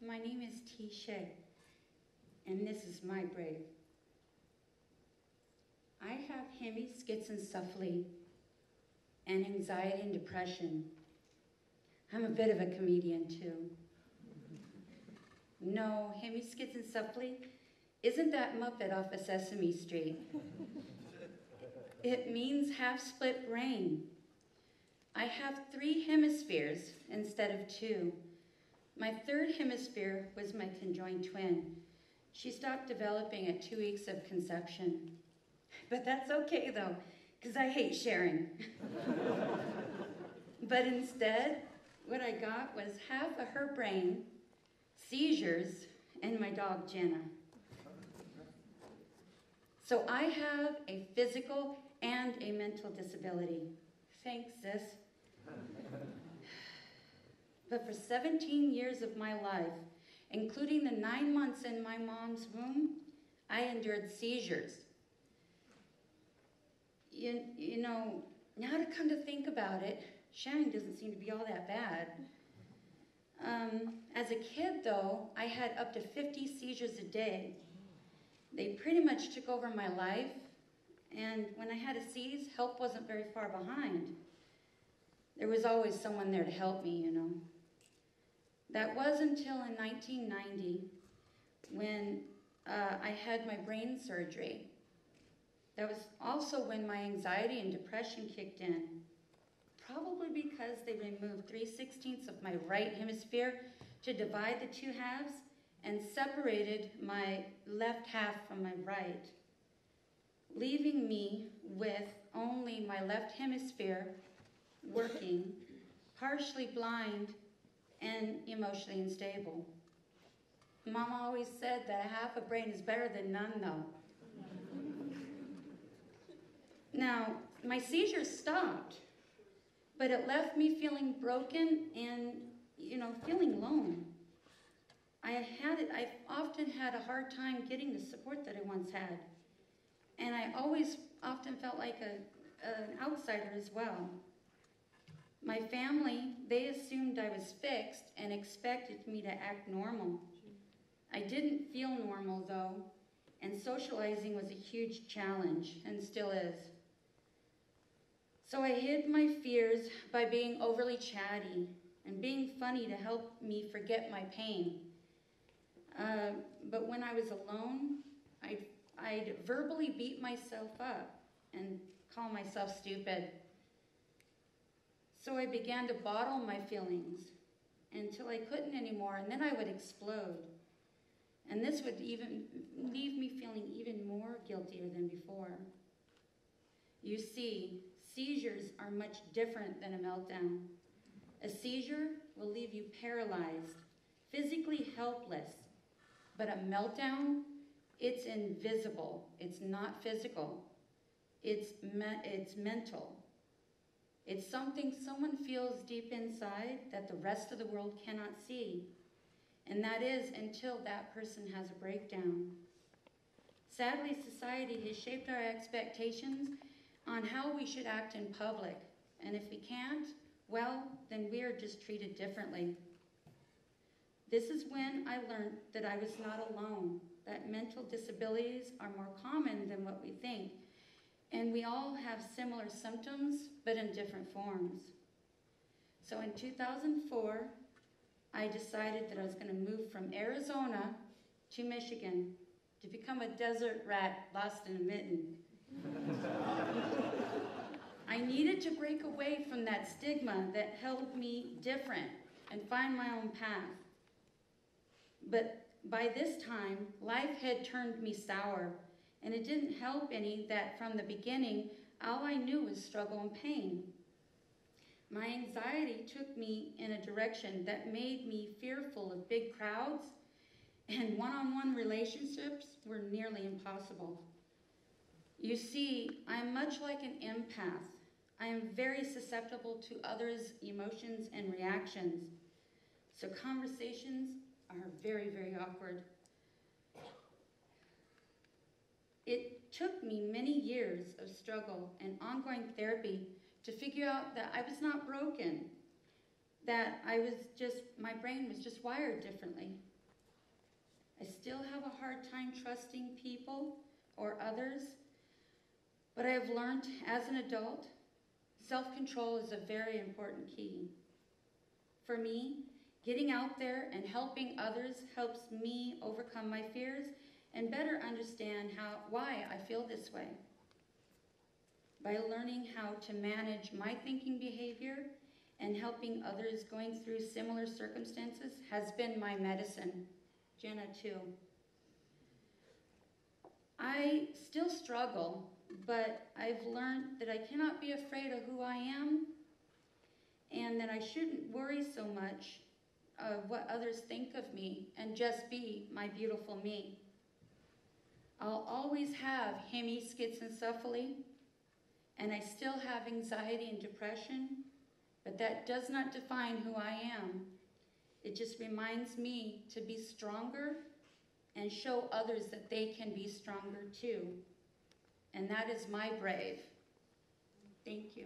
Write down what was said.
My name is Tshea, and this is my brave. I have hemischizophrenia and anxiety and depression. I'm a bit of a comedian too. No, hemischizophrenia isn't that Muppet off of Sesame Street. It means half-split brain. I have 3 hemispheres instead of 2. My third hemisphere was my conjoined twin. She stopped developing at 2 weeks of conception. But that's okay though, because I hate sharing. But instead, what I got was half of her brain, seizures, and my dog Jenna. So I have a physical and a mental disability. Thanks, sis. But for 17 years of my life, including the 9 months in my mom's womb, I endured seizures. You know, now to come to think about it, sharing doesn't seem to be all that bad. As a kid, though, I had up to 50 seizures a day. They pretty much took over my life, and when I had to seize, help wasn't very far behind. There was always someone there to help me, you know. That was until in 1990 when I had my brain surgery. That was also when my anxiety and depression kicked in, probably because they removed 3/16 of my right hemisphere to divide the 2 halves and separated my left half from my right, leaving me with only my left hemisphere working, partially blind, and emotionally unstable. Mama always said that half a brain is better than none, though. Now, my seizures stopped, but it left me feeling broken and, feeling alone. I often had a hard time getting the support that I once had, and I always often felt like an outsider as well. My family, they assumed I was fixed and expected me to act normal. I didn't feel normal, though, and socializing was a huge challenge, and still is. So I hid my fears by being overly chatty and being funny to help me forget my pain. But when I was alone, I'd verbally beat myself up and call myself stupid. So I began to bottle my feelings until I couldn't anymore, and then I would explode. And this would even leave me feeling even more guiltier than before. You see, seizures are much different than a meltdown. A seizure will leave you paralyzed, physically helpless, but a meltdown, it's invisible. It's not physical. It's mental. It's something someone feels deep inside that the rest of the world cannot see. And that is until that person has a breakdown. Sadly, society has shaped our expectations on how we should act in public. And if we can't, well, then we are just treated differently. This is when I learned that I was not alone, that mental disabilities are more common than what we think. And we all have similar symptoms, but in different forms. So in 2004, I decided that I was going to move from Arizona to Michigan to become a desert rat lost in a mitten. I needed to break away from that stigma that held me different and find my own path. But by this time, life had turned me sour. And it didn't help any that from the beginning, all I knew was struggle and pain. My anxiety took me in a direction that made me fearful of big crowds, and one-on-one relationships were nearly impossible. You see, I am much like an empath. I am very susceptible to others' emotions and reactions. So conversations are very, very awkward. It took me many years of struggle and ongoing therapy to figure out that I was not broken, that my brain was just wired differently. I still have a hard time trusting people or others, but I have learned as an adult, self-control is a very important key. For me, getting out there and helping others helps me overcome my fears and better understand why I feel this way. By learning how to manage my thinking behavior and helping others going through similar circumstances has been my medicine. Jenna, too. I still struggle, but I've learned that I cannot be afraid of who I am and that I shouldn't worry so much of what others think of me and just be my beautiful me. I'll always have hemischizophrenia, and I still have anxiety and depression, but that does not define who I am. It just reminds me to be stronger and show others that they can be stronger too. And that is my brave. Thank you.